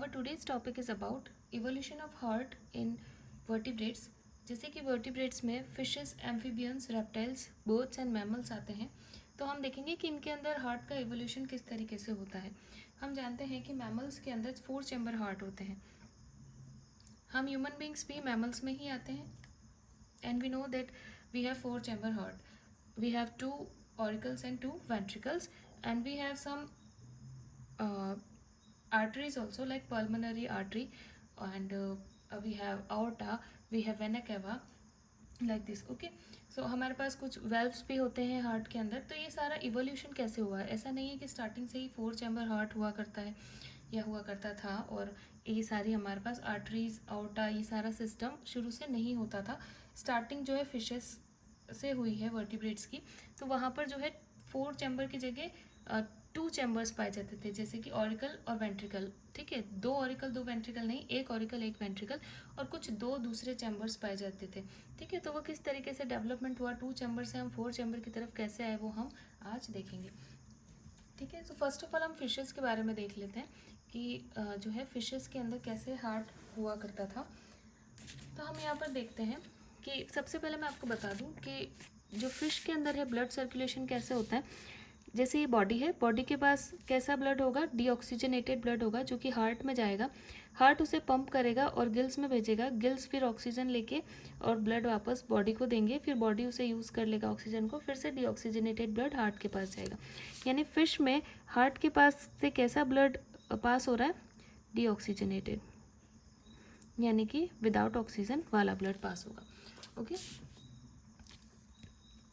Our today's topic is about evolution of heart in vertebrates. जैसे कि vertebrates में fishes, amphibians, reptiles, birds and mammals आते हैं, तो हम देखेंगे कि इनके अंदर हार्ट का evolution किस तरीके से होता है। हम जानते हैं कि mammals के अंदर 4 चैम्बर हार्ट होते हैं। हम ह्यूमन बींग्स भी mammals में ही आते हैं and we know that we have 4 chamber heart. We have 2 auricles and 2 ventricles, and we have some arteries also, like pulmonary artery, and we have aorta, we have vena cava, like this. Okay, so हमारे पास कुछ valves भी होते हैं heart के अंदर। तो ये सारा इवोल्यूशन कैसे हुआ है? ऐसा नहीं है कि स्टार्टिंग से ही 4 चैम्बर हार्ट हुआ करता है या हुआ करता था, और ये सारी हमारे पास आर्टरीज, आउटा, ये सारा सिस्टम शुरू से नहीं होता था। स्टार्टिंग जो है फिशेस से हुई है वर्टिब्रेट्स की, तो वहाँ पर जो है 4 चैम्बर की जगह 2 चैम्बर्स पाए जाते थे, जैसे कि ऑरिकल और वेंट्रिकल। ठीक है, 2 ऑरिकल 2 वेंट्रिकल नहीं, 1 ऑरिकल 1 वेंट्रिकल, और कुछ 2 दूसरे चैम्बर्स पाए जाते थे। ठीक है, तो वो किस तरीके से डेवलपमेंट हुआ 2 चैम्बर से हम 4 चैम्बर की तरफ कैसे आए, वो हम आज देखेंगे। ठीक है, तो फर्स्ट ऑफ ऑल हम फिशेस के बारे में देख लेते हैं कि जो है फिशेस के अंदर कैसे हार्ट हुआ करता था। तो हम यहाँ पर देखते हैं कि सबसे पहले मैं आपको बता दूं कि जो फिश के अंदर है ब्लड सर्कुलेशन कैसे होता है। जैसे ये बॉडी है, बॉडी के पास कैसा ब्लड होगा? डीऑक्सीजनेटेड ब्लड होगा, जो कि हार्ट में जाएगा। हार्ट उसे पंप करेगा और गिल्स में भेजेगा, गिल्स फिर ऑक्सीजन लेके और ब्लड वापस बॉडी को देंगे, फिर बॉडी उसे यूज़ कर लेगा ऑक्सीजन को, फिर से डीऑक्सीजनेटेड ब्लड हार्ट के पास जाएगा। यानी फिश में हार्ट के पास से कैसा ब्लड पास हो रहा है? डीऑक्सीजनेटेड, यानी कि विदाउट ऑक्सीजन वाला ब्लड पास होगा। ओके,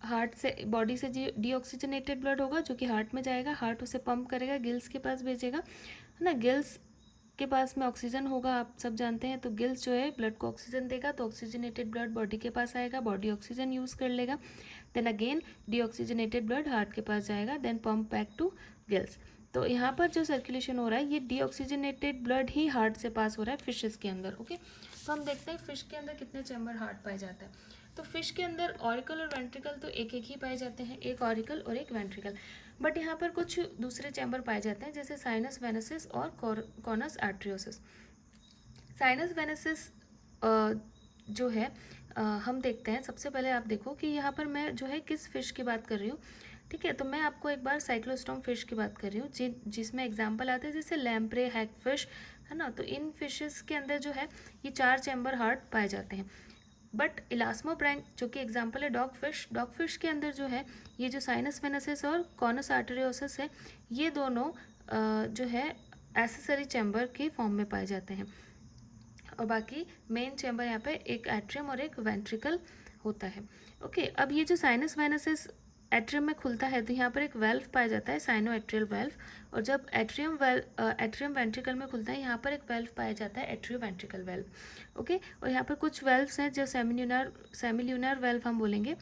हार्ट से, बॉडी से डीऑक्सीजनेटेड ब्लड होगा जो कि हार्ट में जाएगा, हार्ट उसे पंप करेगा, गिल्स के पास भेजेगा, है ना। गिल्स के पास में ऑक्सीजन होगा, आप सब जानते हैं, तो गिल्स जो है ब्लड को ऑक्सीजन देगा, तो ऑक्सीजनेटेड ब्लड बॉडी के पास आएगा, बॉडी ऑक्सीजन यूज़ कर लेगा, then again deoxygenated blood heart के पास जाएगा, then pump back to gills. तो यहाँ पर जो सर्कुलेशन हो रहा है, ये डीऑक्सीजनेटेड ब्लड ही हार्ट से पास हो रहा है फिशेस के अंदर। ओके, तो हम देखते हैं फिश के अंदर कितने चैम्बर हार्ट पाए जाते हैं। तो फिश के अंदर ऑरिकल और वेंट्रिकल तो एक एक ही पाए जाते हैं, एक ऑरिकल और एक वेंट्रिकल, बट यहाँ पर कुछ दूसरे चैम्बर पाए जाते हैं, जैसे साइनस वेनेसिस और कॉनस आर्ट्रियोसिस। साइनस वेनेसिस जो है हम देखते हैं। सबसे पहले आप देखो कि यहाँ पर मैं जो है किस फिश की बात कर रही हूँ। ठीक है, तो मैं आपको एक बार साइक्लोस्टोम फिश की बात कर रही हूँ, जिसमें एग्जाम्पल आते हैं जैसे लैम्प्रे, हैग फिश, है ना। तो इन फिशेस के अंदर जो है ये 4 चैम्बर हार्ट पाए जाते हैं। बट इलास्मोब्रैंक जो कि एग्जाम्पल है डॉग फिश के अंदर जो है ये जो साइनस वेनेसिस और कॉनस आर्टेरियोसिस है, ये दोनों जो है एसेसरी चैम्बर के फॉर्म में पाए जाते हैं, और बाकी मेन चैम्बर यहाँ पे एक एट्रियम और एक वेंट्रिकल होता है। ओके, अब ये जो साइनस वेनेसिस एट्रियम में खुलता है, तो यहाँ पर एक वेल्व पाया जाता है, साइनो एट्रियल वेल्व, और जब एट्रियम वेंट्रिकल में खुलता है, यहाँ पर एक वेल्व पाया जाता है, एट्रियो वेंट्रिकल वेल्व। ओके, और यहाँ पर कुछ वेल्व्स हैं जो सेमिल्यूनर वेल्व हम बोलेंगे।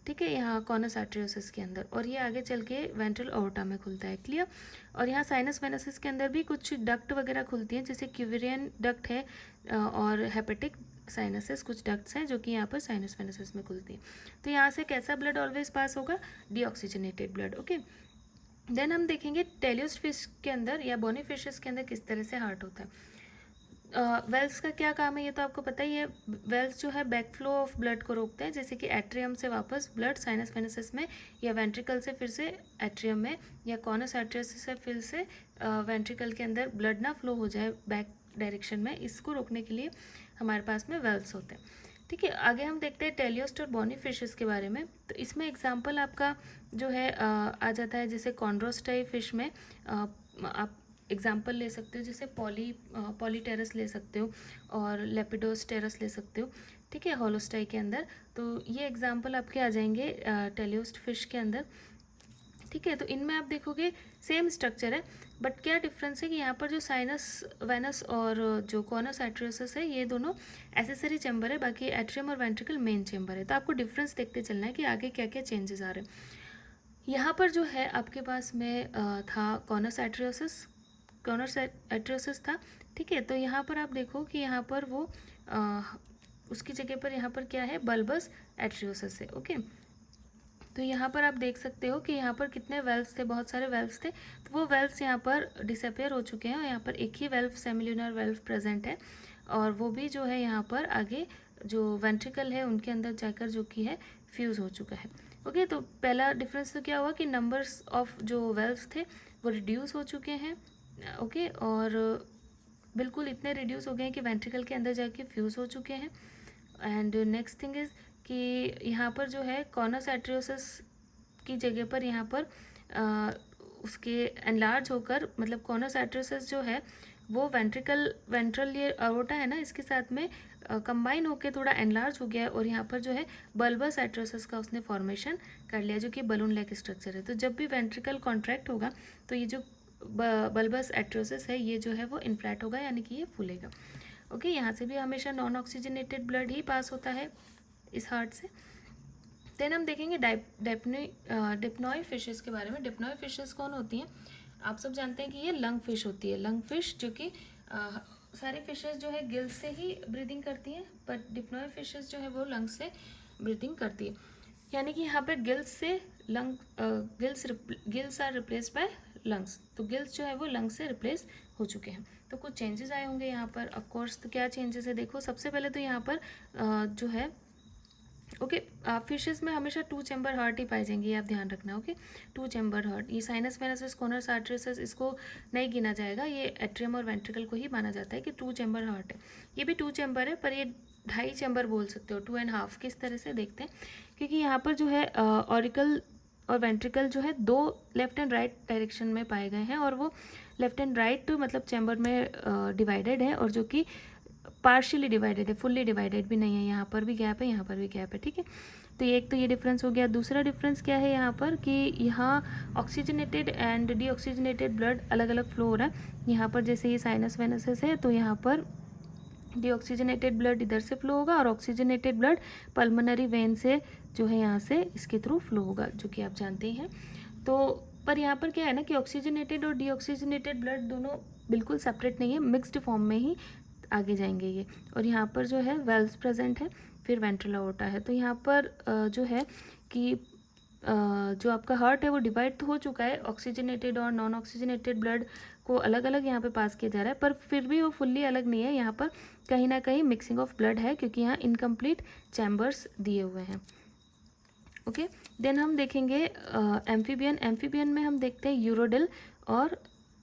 ठीक है, यहाँ कॉनस आर्टेरियोसिस के अंदर, और ये आगे चल के वेंट्रल ओर्टा में खुलता है। क्लियर? और यहाँ साइनस वेनेसिस के अंदर भी कुछ डक्ट वगैरह खुलती हैं, जैसे क्यूवेरियन डक्ट है और हेपेटिक साइनसेस, कुछ डक्ट्स हैं जो कि यहाँ पर साइनस वेनेसिस में खुलती हैं। तो यहाँ से कैसा ब्लड ऑलवेज पास होगा? Deoxygenated blood. ओके, देन हम देखेंगे टेलियोस्ट फिश के अंदर या बोनी फिशेस के अंदर किस तरह से हार्ट होता है। वेल्स का क्या काम है ये तो आपको पता ही है। वेल्स जो है बैक फ्लो ऑफ ब्लड को रोकते हैं, जैसे कि एट्रियम से वापस ब्लड साइनस वेनेसिस में, या वेंट्रिकल से फिर से एट्रियम में, या कॉनस आर्टेरियोसिस से फिर से वेंट्रिकल के अंदर ब्लड ना फ्लो हो जाए बैक डायरेक्शन में, इसको रोकने के लिए हमारे पास में वेल्व्स होते हैं। ठीक है, आगे हम देखते हैं टेलियोस्ट और बोनी फिशेस के बारे में। तो इसमें एग्जांपल आपका जो है आ जाता है, जैसे कॉन्ड्रोस्टाई फिश में आप एग्जाम्पल ले सकते हो, जैसे पॉलीटेरस ले सकते हो और लेपिडोस्टेरस ले सकते हो। ठीक है, होलोस्टाई के अंदर, तो ये एग्जाम्पल आपके आ जाएंगे टेलियोस्ट फिश के अंदर। ठीक है, तो इनमें आप देखोगे सेम स्ट्रक्चर है, बट क्या डिफरेंस है कि यहाँ पर जो साइनस वेनस और जो कॉनस आर्टेरियोसिस है, ये दोनों एसेसरी चैम्बर है, बाकी एट्रियम और वेंट्रिकल मेन चैम्बर है। तो आपको डिफरेंस देखते चलना है कि आगे क्या क्या चेंजेस आ रहे हैं। यहाँ पर जो है आपके पास में था कॉनस एट्रियोसिस था। ठीक है, तो यहाँ पर आप देखो कि यहाँ पर वो उसकी जगह पर यहाँ पर क्या है? बल्बस एट्रियोसिस है। ओके, तो यहाँ पर आप देख सकते हो कि यहाँ पर कितने वेल्व्स थे, बहुत सारे वेल्व्स थे, तो वो वेल्व्स यहाँ पर डिसअपेयर हो चुके हैं और यहाँ पर एक ही वेल्व सेमिल्यूनर वेल्व प्रेजेंट है और वो भी जो है यहाँ पर आगे जो वेंट्रिकल है उनके अंदर जाकर जो कि है फ्यूज़ हो चुका है। ओके, तो पहला डिफरेंस तो क्या हुआ कि नंबर्स ऑफ जो वेल्व्स थे वो रिड्यूस हो चुके हैं। ओके, और बिल्कुल इतने रिड्यूस हो गए हैं कि वेंट्रिकल के अंदर जाके फ्यूज़ हो चुके हैं। एंड नेक्स्ट थिंग इज़ कि यहाँ पर जो है कॉर्नस एट्रियोसिस की जगह पर यहाँ पर उसके एनलार्ज होकर, मतलब कॉर्नस एट्रियोसिस जो है वो वेंट्रल ये अरोटा है ना, इसके साथ में कंबाइन होकर थोड़ा एनलार्ज हो गया है और यहाँ पर जो है बल्बस एट्रियोसिस का उसने फॉर्मेशन कर लिया जो कि बलून लाइक स्ट्रक्चर है। तो जब भी वेंट्रिकल कॉन्ट्रैक्ट होगा तो ये जो बल्बस एट्रियोसिस है ये जो है वो इन्फ्लैट होगा, यानी कि ये फूलेगा। ओके, यहाँ से भी हमेशा नॉन ऑक्सीजनेटेड ब्लड ही पास होता है इस हार्ट से। देन हम देखेंगे डिप्नॉय फिशेस के बारे में। डिप्नॉय फिशेस कौन होती हैं? आप सब जानते हैं कि ये लंग फिश होती है। लंग फिश जो कि सारी फिशेस जो है गिल्स से ही ब्रीदिंग करती हैं, बट डिप्नॉय फिशेस जो है वो लंग से ब्रीदिंग करती है, यानी कि यहाँ पे गिल्स से lung gills are replace by lungs. तो गिल्स जो है वो लंग से रिप्लेस हो चुके हैं। तो कुछ चेंजेस आए होंगे यहाँ पर ऑफ कोर्स। तो क्या चेंजेस है देखो, सबसे पहले तो यहाँ पर जो है ओके, फिशेस में हमेशा 2 चैम्बर हार्ट ही पाई जाएंगी, आप ध्यान रखना। ओके, 2 चैम्बर हार्ट, ये साइनस वेनस कॉर्नस आर्टरियस इसको नहीं गिना जाएगा, ये एट्रियम और वेंट्रिकल को ही माना जाता है कि 2 चैम्बर हार्ट है। ये भी 2 चैम्बर है पर ये 2.5 चैम्बर बोल सकते हो, 2.5। किस तरह से देखते हैं, क्योंकि यहाँ पर जो है ऑरिकल और वेंट्रिकल जो है दो लेफ्ट एंड राइट डायरेक्शन में पाए गए हैं और वो लेफ्ट एंड राइट मतलब चैम्बर में डिवाइडेड है और जो कि पार्शियली डिवाइडेड है, फुल्ली डिवाइडेड भी नहीं है। यहाँ पर भी गैप है, यहाँ पर भी गैप है, ठीक है। तो ये एक तो ये डिफरेंस हो गया। दूसरा डिफरेंस क्या है यहाँ पर कि यहाँ ऑक्सीजनेटेड एंड डीऑक्सीजनेटेड ब्लड अलग अलग फ्लो हो रहा है। यहाँ पर जैसे ये साइनस वेनसेस है तो यहाँ पर डीऑक्सीजनेटेड ब्लड इधर से फ्लो होगा और ऑक्सीजनेटेड ब्लड पल्मोनरी वेन से जो है यहाँ से इसके थ्रू फ्लो होगा, जो कि आप जानते ही हैं। तो पर यहाँ पर क्या है ना कि ऑक्सीजनेटेड और डीऑक्सीजनेटेड ब्लड दोनों बिल्कुल सेपरेट नहीं है, मिक्स्ड फॉर्म में ही आगे जाएंगे ये। और यहाँ पर जो है वेल्व्स प्रेजेंट है, फिर वेंट्रल अओर्टा है। तो यहाँ पर जो है कि जो आपका हार्ट है वो डिवाइड तो हो चुका है, ऑक्सीजनेटेड और नॉन ऑक्सीजनेटेड ब्लड को अलग अलग यहाँ पे पास किया जा रहा है, पर फिर भी वो फुल्ली अलग नहीं है। यहाँ पर कहीं ना कहीं मिक्सिंग ऑफ ब्लड है क्योंकि यहाँ इनकम्प्लीट चैम्बर्स दिए हुए हैं। ओके, देन हम देखेंगे एम्फीबियन में हम देखते हैं यूरोडिल। और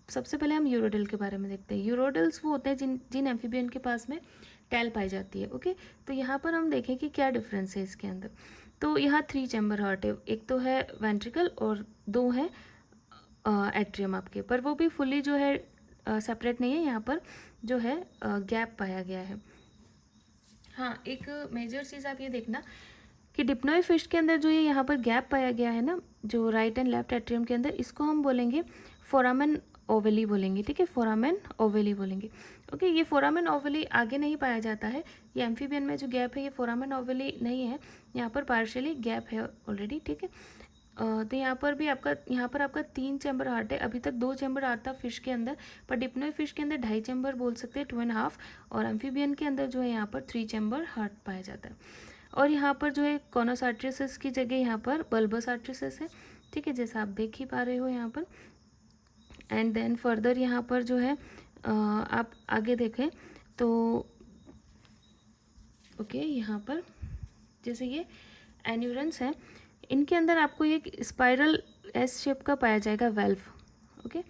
सबसे पहले हम यूरोडिल के बारे में देखते हैं। यूरोडिल्स वो होते हैं जिन एम्फीबियन के पास में टैल पाई जाती है। ओके, तो यहाँ पर हम देखें कि क्या डिफरेंस है इसके अंदर। तो यहाँ 3 चैम्बर हार्ट है, एक तो है वेंट्रिकल और 2 है एट्रियम आपके, पर वो भी फुली जो है सेपरेट नहीं है, यहाँ पर जो है गैप पाया गया है। हाँ, एक मेजर चीज़ आप ये देखना कि डिप्नॉय फिश के अंदर जो ये यहाँ पर गैप पाया गया है ना, जो राइट एंड लेफ्ट एट्रियम के अंदर, इसको हम बोलेंगे फोरामेन ओवेली बोलेंगे, ठीक है, फोरामेन ओवेली बोलेंगे। ओके, ये फोरामेन ओवेली आगे नहीं पाया जाता है, ये एम्फीबियन में जो गैप है ये फोरामेन ओवेली नहीं है, यहाँ पर पार्शियली गैप है ऑलरेडी, ठीक है। तो यहाँ पर आपका 3 चैम्बर हार्ट है। अभी तक 2 चैम्बर हार्ट था फिश के अंदर, पर डिप्नॉय फिश के अंदर 2.5 चैम्बर बोल सकते हैं, 2.5। और एम्फीबियन के अंदर जो है यहाँ पर 3 चैम्बर हार्ट पाया जाता है। और यहाँ पर जो है कॉर्नस आर्टरियस की जगह यहाँ पर बल्बस आर्टरियस है, ठीक है, जैसा आप देख ही पा रहे हो यहाँ पर। एंड देन फर्दर यहाँ पर जो है आप आगे देखें तो ओके, यहाँ पर जैसे ये एन्यूरेंस है, इनके अंदर आपको एक स्पाइरल एस शेप का पाया जाएगा वेल्व। ओके,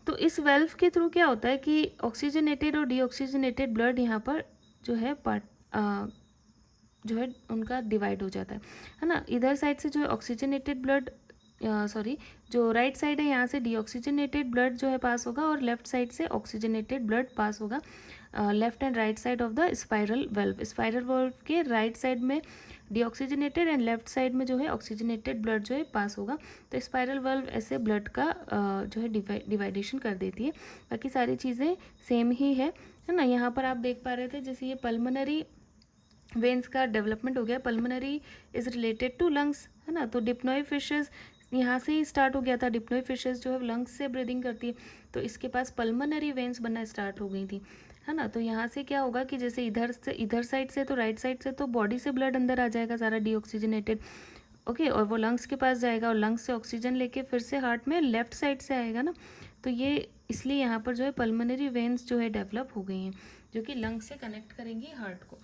तो इस वेल्व के थ्रू क्या होता है कि ऑक्सीजनेटेड और डीऑक्सीजनेटेड ब्लड यहाँ पर जो है जो है उनका डिवाइड हो जाता है ना। इधर साइड से जो है ऑक्सीजनेटेड ब्लड जो राइट साइड है यहाँ से डीऑक्सीजनेटेड ब्लड जो है पास होगा और लेफ्ट साइड से ऑक्सीजनेटेड ब्लड पास होगा। Left and right side of the spiral valve के राइट साइड में डीऑक्सीजनेटेड एंड लेफ्ट साइड में जो है ऑक्सीजनेटेड ब्लड जो है पास होगा। तो स्पाइरल वेल्व ऐसे ब्लड का जो है डिवाइडेशन कर देती है। बाकी सारी चीज़ें सेम ही है ना। यहाँ पर आप देख पा रहे थे जैसे ये पल्मोनरी वेन्स का डेवलपमेंट हो गया, pulmonary is related to lungs, है ना। तो डिप्नॉय फिशेस यहाँ से ही स्टार्ट हो गया था। डिप्नॉय फिशेस जो है लंग्स से ब्रीदिंग करती है, तो इसके पास पल्मोनरी वेन्स बनना स्टार्ट हो गई थी, है ना। तो यहाँ से क्या होगा कि जैसे इधर साइड से तो राइट साइड से तो बॉडी से ब्लड अंदर आ जाएगा सारा डीऑक्सीजनेटेड, ओके, और वो लंग्स के पास जाएगा और लंग्स से ऑक्सीजन लेके फिर से हार्ट में लेफ्ट साइड से आएगा ना, तो ये इसलिए यहाँ पर जो है पल्मोनरी वेन्स जो है डेवलप हो गई हैं जो कि लंग से कनेक्ट करेंगी हार्ट को।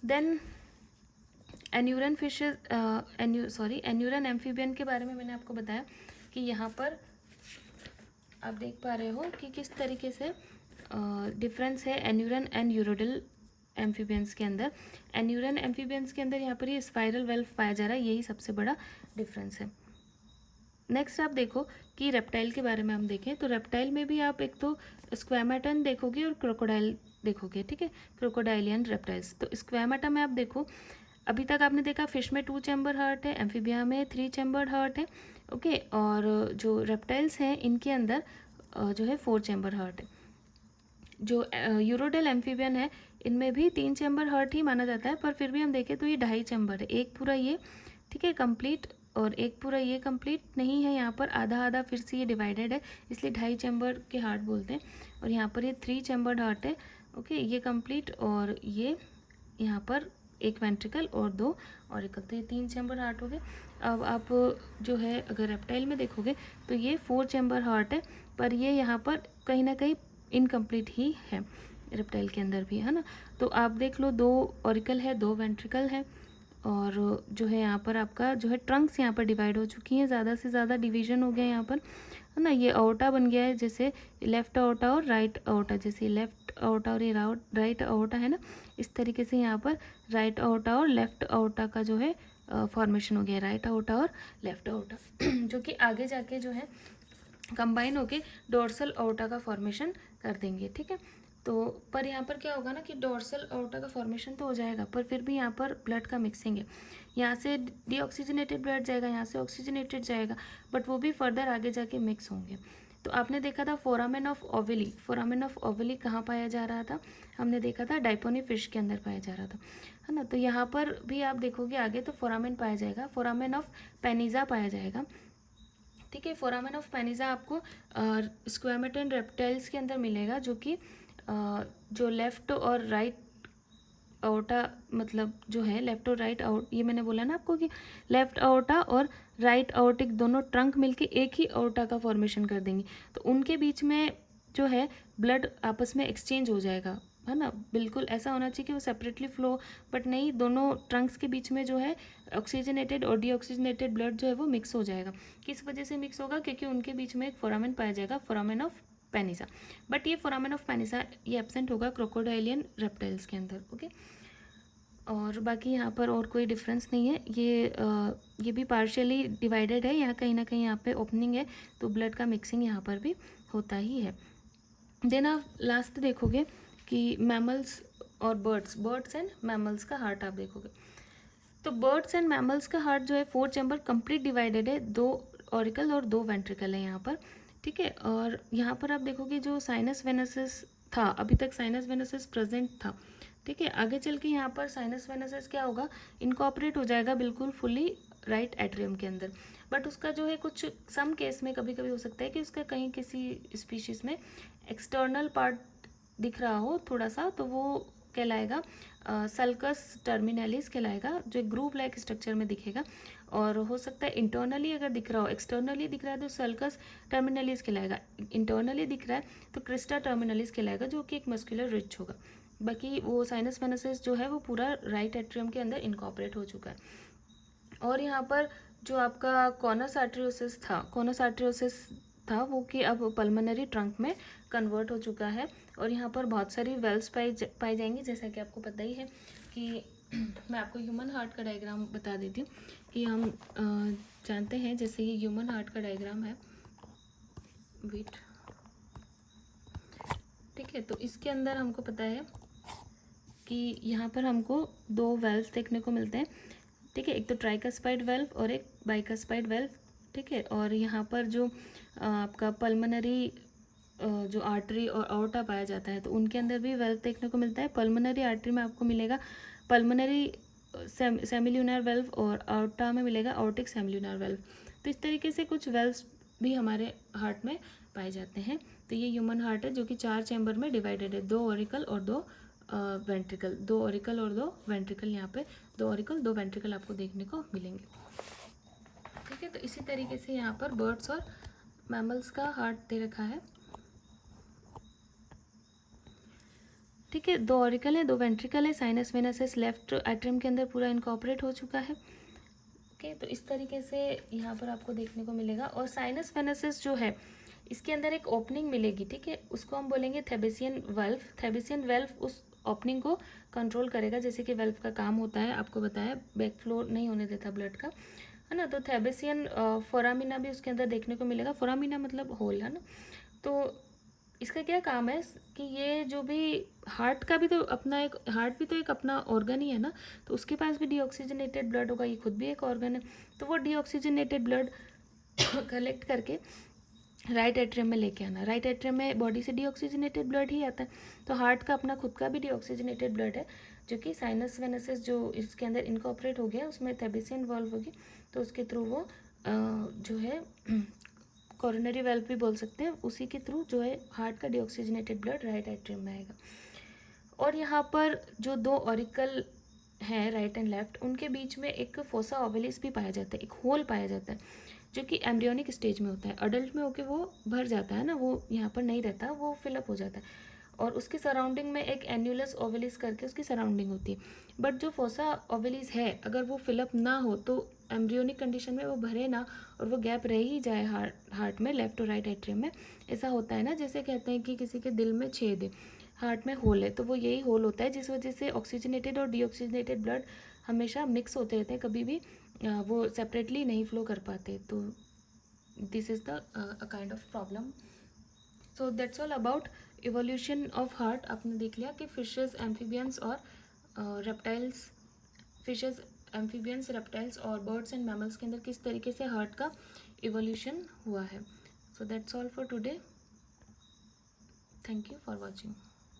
देन एन्यूरन फिशेज, एन्यूरन एम्फीबियन के बारे में मैंने आपको बताया कि यहाँ पर आप देख पा रहे हो कि किस तरीके से डिफरेंस है एन्यूरन एंड यूरोडल एम्फीबियंस के अंदर। एन्यूरन एम्फीबियंस के अंदर यहाँ पर ये स्पाइरल वेल्व पाया जा रहा है, यही सबसे बड़ा डिफरेंस है। नेक्स्ट आप देखो कि रेप्टाइल के बारे में हम देखें तो रेप्टाइल में भी आप एक तो स्क्वैमेटन देखोगे और क्रोकोडाइल देखोगे, ठीक है, क्रोकोडाइलियन रेप्टाइल्स। तो स्क्वैमेटा में आप देखो, अभी तक आपने देखा फिश में 2 चैम्बर हार्ट है, एम्फीबिया में 3 चैम्बर हार्ट है, ओके, और जो रेप्टाइल्स हैं इनके अंदर जो है 4 चैम्बर हार्ट है। जो यूरोडेल एम्फीबियन है इनमें भी 3 चैम्बर हार्ट ही माना जाता है, पर फिर भी हम देखें तो ये 2.5 चैम्बर है, एक पूरा ये, ठीक है, कंप्लीट, और एक पूरा ये कंप्लीट नहीं है, यहाँ पर आधा आधा फिर से ये डिवाइडेड है, इसलिए 2.5 चैम्बर के हार्ट बोलते हैं। और यहाँ पर ये 3 चैम्बर्ड हार्ट है, ओके, ये कंप्लीट, और ये यहाँ पर एक वेंट्रिकल और 2 ऑरिकल, तो ये 3 चैम्बर हार्ट हो गए। अब आप जो है अगर रेप्टाइल में देखोगे तो ये 4 चैम्बर हार्ट है, पर ये यहाँ पर कहीं ना कहीं इनकम्प्लीट ही है, रेप्टाइल के अंदर भी, है ना। तो आप देख लो 2 ऑरिकल है, 2 वेंट्रिकल है, और जो है यहाँ पर आपका जो है ट्रंक्स यहाँ पर डिवाइड हो चुकी हैं, ज़्यादा से ज़्यादा डिवीजन हो गया यहाँ पर, है ना। ये अओर्टा बन गया है, जैसे लेफ्ट अओर्टा और राइट अओर्टा, जैसे लेफ्ट अओर्टा और ये राइट अओर्टा है ना, इस तरीके से यहाँ पर राइट अओर्टा और लेफ्ट अओर्टा का जो है फॉर्मेशन हो गया, राइट अओर्टा और लेफ्ट अओर्टा जो कि आगे जाके जो है कंबाइन होके डोर्सल अओर्टा का फॉर्मेशन कर देंगे, ठीक है। तो पर यहाँ पर क्या होगा ना कि डोर्सल अओर्टा का फॉर्मेशन तो हो जाएगा, पर फिर भी यहाँ पर ब्लड का मिक्सिंग है, यहाँ से डीऑक्सीजनेटेड ब्लड जाएगा, यहाँ से ऑक्सीजनेटेड जाएगा, बट वो भी फर्दर आगे जाके मिक्स होंगे। तो आपने देखा था फोरामेन ऑफ ओविली, फोरामेन ऑफ ओविली कहाँ पाया जा रहा था, हमने देखा था डाइपोनी फिश के अंदर पाया जा रहा था, है ना। तो यहाँ पर भी आप देखोगे आगे तो फोरामेन पाया जाएगा, फोरामेन ऑफ पेनिजा पाया जाएगा, ठीक है। फोरामेन ऑफ पेनिजा आपको स्क्वैमेटन रेप्टाइल्स के अंदर मिलेगा, जो कि जो लेफ्ट और राइट अओर्टा, मतलब जो है लेफ्ट और राइट आउट, ये मैंने बोला ना आपको कि लेफ्ट अओर्टा और राइट अओर्टिक दोनों ट्रंक मिलके एक ही अओर्टा का फॉर्मेशन कर देंगे, तो उनके बीच में जो है ब्लड आपस में एक्सचेंज हो जाएगा, है ना। बिल्कुल ऐसा होना चाहिए कि वो सेपरेटली फ्लो, बट नहीं, दोनों ट्रंक्स के बीच में जो है ऑक्सीजनेटेड और डीऑक्सीजनेटेड ब्लड जो है वो मिक्स हो जाएगा। किस वजह से मिक्स होगा, क्योंकि उनके बीच में एक फोरामेन पाया जाएगा, फोरामेन ऑफ पेनिसा, बट ये फोरामेन ऑफ पेनिसा ये एब्सेंट होगा क्रोकोडाइलियन रेप्टाइल्स के अंदर, ओके। और बाकी यहाँ पर और कोई डिफरेंस नहीं है, ये भी पार्शियली डिवाइडेड है, यहाँ कहीं ना कहीं यहाँ पे ओपनिंग है, तो ब्लड का मिक्सिंग यहाँ पर भी होता ही है। देन आप लास्ट देखोगे कि मैमल्स और बर्ड्स एंड मैमल्स का हार्ट आप देखोगे, तो बर्ड्स एंड मैमल्स का हार्ट जो है 4 चैम्बर कंप्लीट डिवाइडेड है, 2 ऑरिकल और 2 वेंट्रिकल है यहाँ पर, ठीक है। और यहाँ पर आप देखोगे जो साइनस वेनेसिस था, अभी तक साइनस वेनेसिस प्रेजेंट था, ठीक है, आगे चल के यहाँ पर साइनस वेनेसिस क्या होगा, इनकॉपरेट हो जाएगा बिल्कुल फुली राइट एट्रियम के अंदर, बट उसका जो है कुछ सम केस में कभी कभी हो सकता है कि उसका कहीं किसी स्पीशीज़ में एक्सटर्नल पार्ट दिख रहा हो थोड़ा सा, तो वो कहलाएगा सल्कस टर्मिनलिस कहलाएगा, जो एक ग्रुप लाइक स्ट्रक्चर में दिखेगा, और हो सकता है इंटरनली अगर दिख रहा हो, एक्सटर्नली दिख रहा है तो सल्कस टर्मिनलिस कहलाएगा, इंटरनली दिख रहा है तो क्रिस्टा टर्मिनलिस कहलाएगा, जो कि एक मस्कुलर रिच होगा। बाकी वो साइनस वेनेसिस जो है वो पूरा राइट एट्रियम के अंदर इनकॉपरेट हो चुका है। और यहाँ पर जो आपका कॉनस आर्टेरियोसिस था वो कि अब पल्मोनरी ट्रंक में कन्वर्ट हो चुका है, और यहाँ पर बहुत सारी वेल्व्स पाई जाएंगी, जैसा कि आपको पता ही है कि मैं आपको ह्यूमन हार्ट का डायग्राम बता देती हूँ कि हम जानते हैं, जैसे ये ह्यूमन हार्ट का डायग्राम है, वेट, ठीक है। तो इसके अंदर हमको पता है कि यहाँ पर हमको 2 वेल्व्स देखने को मिलते हैं, ठीक है, एक तो ट्राइकस्पाइड वेल्व और एक बाइकस्पाइड वेल्व, ठीक है। और यहाँ पर जो आपका पल्मोनरी जो आर्टरी और अओर्टा पाया जाता है, तो उनके अंदर भी वेल्व देखने को मिलता है। पल्मोनरी आर्टरी में आपको मिलेगा पल्मोनरी सेमिल्यूनर वेल्व, और अओर्टा में मिलेगा अओर्टिक सेमिल्यूनर वेल्व। तो इस तरीके से कुछ वेल्व्स भी हमारे हार्ट में पाए जाते हैं। तो ये ह्यूमन हार्ट है जो कि 4 चैम्बर में डिवाइडेड है, 2 ऑरिकल और 2 वेंट्रिकल, 2 ऑरिकल और 2 वेंट्रिकल, यहाँ पे 2 ऑरिकल 2 वेंट्रिकल आपको देखने को मिलेंगे। ठीक है, तो इसी तरीके से यहाँ पर बर्ड्स और मैमल्स का हार्ट दे रखा है। ठीक है, 2 ऑरिकल है, 2 वेंट्रिकल है, साइनस वेनस लेफ्ट एट्रियम के अंदर पूरा इनकॉर्पोरेट हो चुका है। ओके, तो इस तरीके से यहाँ पर आपको देखने को मिलेगा। और साइनस वेनस जो है इसके अंदर एक ओपनिंग मिलेगी, ठीक है, उसको हम बोलेंगे थेबेसियन वाल्व। थेबेसियन वाल्व उस ओपनिंग को कंट्रोल करेगा, जैसे कि वाल्व का काम होता है, आपको बताया बैक फ्लो नहीं होने देता ब्लड का, है ना। तो थेबेसियन फोरामिना भी उसके अंदर देखने को मिलेगा। फोरामिना मतलब होल, है ना। तो इसका क्या काम है कि ये जो भी हार्ट का भी तो अपना एक, हार्ट भी तो एक अपना ऑर्गन ही है ना, तो उसके पास भी डीऑक्सीजनेटेड ब्लड होगा, ये खुद भी एक ऑर्गन है। तो वो डीऑक्सीजनेटेड ब्लड कलेक्ट करके राइट एट्रियम में लेके आना। राइट एट्रियम में बॉडी से डीऑक्सीजनेटेड ब्लड ही आता है, तो हार्ट का अपना खुद का भी डीऑक्सीजनेटेड ब्लड है, जो कि साइनस वेनेसेस जो इसके अंदर इनकॉर्पोरेट हो गया, उसमें थेबेसियन वाल्व होगी, तो उसके थ्रू वो जो है कोरोनरी वाल्व भी बोल सकते हैं, उसी के थ्रू जो है हार्ट का डीऑक्सीजनेटेड ब्लड राइट एट्रियम में आएगा। और यहाँ पर जो 2 ऑरिकल हैं राइट एंड लेफ्ट, उनके बीच में एक फोसा ओवलिस भी पाया जाता है, एक होल पाया जाता है, जो कि एम्ब्रियोनिक स्टेज में होता है। अडल्ट में होके वो भर जाता है ना, वो यहाँ पर नहीं रहता, वो फिलअप हो जाता है। और उसके सराउंडिंग में एक एन्यूलस ओवलिस करके उसकी सराउंडिंग होती है। बट जो फोसा ओवलिस है, अगर वो फिलअप ना हो तो एम्ब्रियोनिक कंडीशन में वो भरे ना, और वो गैप रह ही जाए हार्ट में, लेफ्ट और राइट एट्रियम में। ऐसा होता है ना, जैसे कहते हैं कि किसी के दिल में छेद है, हार्ट में होल है, तो वो यही होल होता है, जिस वजह से ऑक्सीजनेटेड और डीऑक्सीजनेटेड ब्लड हमेशा मिक्स होते रहते हैं, कभी भी वो सेपरेटली नहीं फ्लो कर पाते। तो this is the kind of problem. So that's all about evolution of heart. आपने देख लिया कि फिशेस, एम्फीबियंस और रेप्टाइल्स, फिशेस, एम्फीबियंस, रेप्टाइल्स और बर्ड्स एंड मैमल्स के अंदर किस तरीके से हार्ट का इवोल्यूशन हुआ है। So that's all for today. Thank you for watching.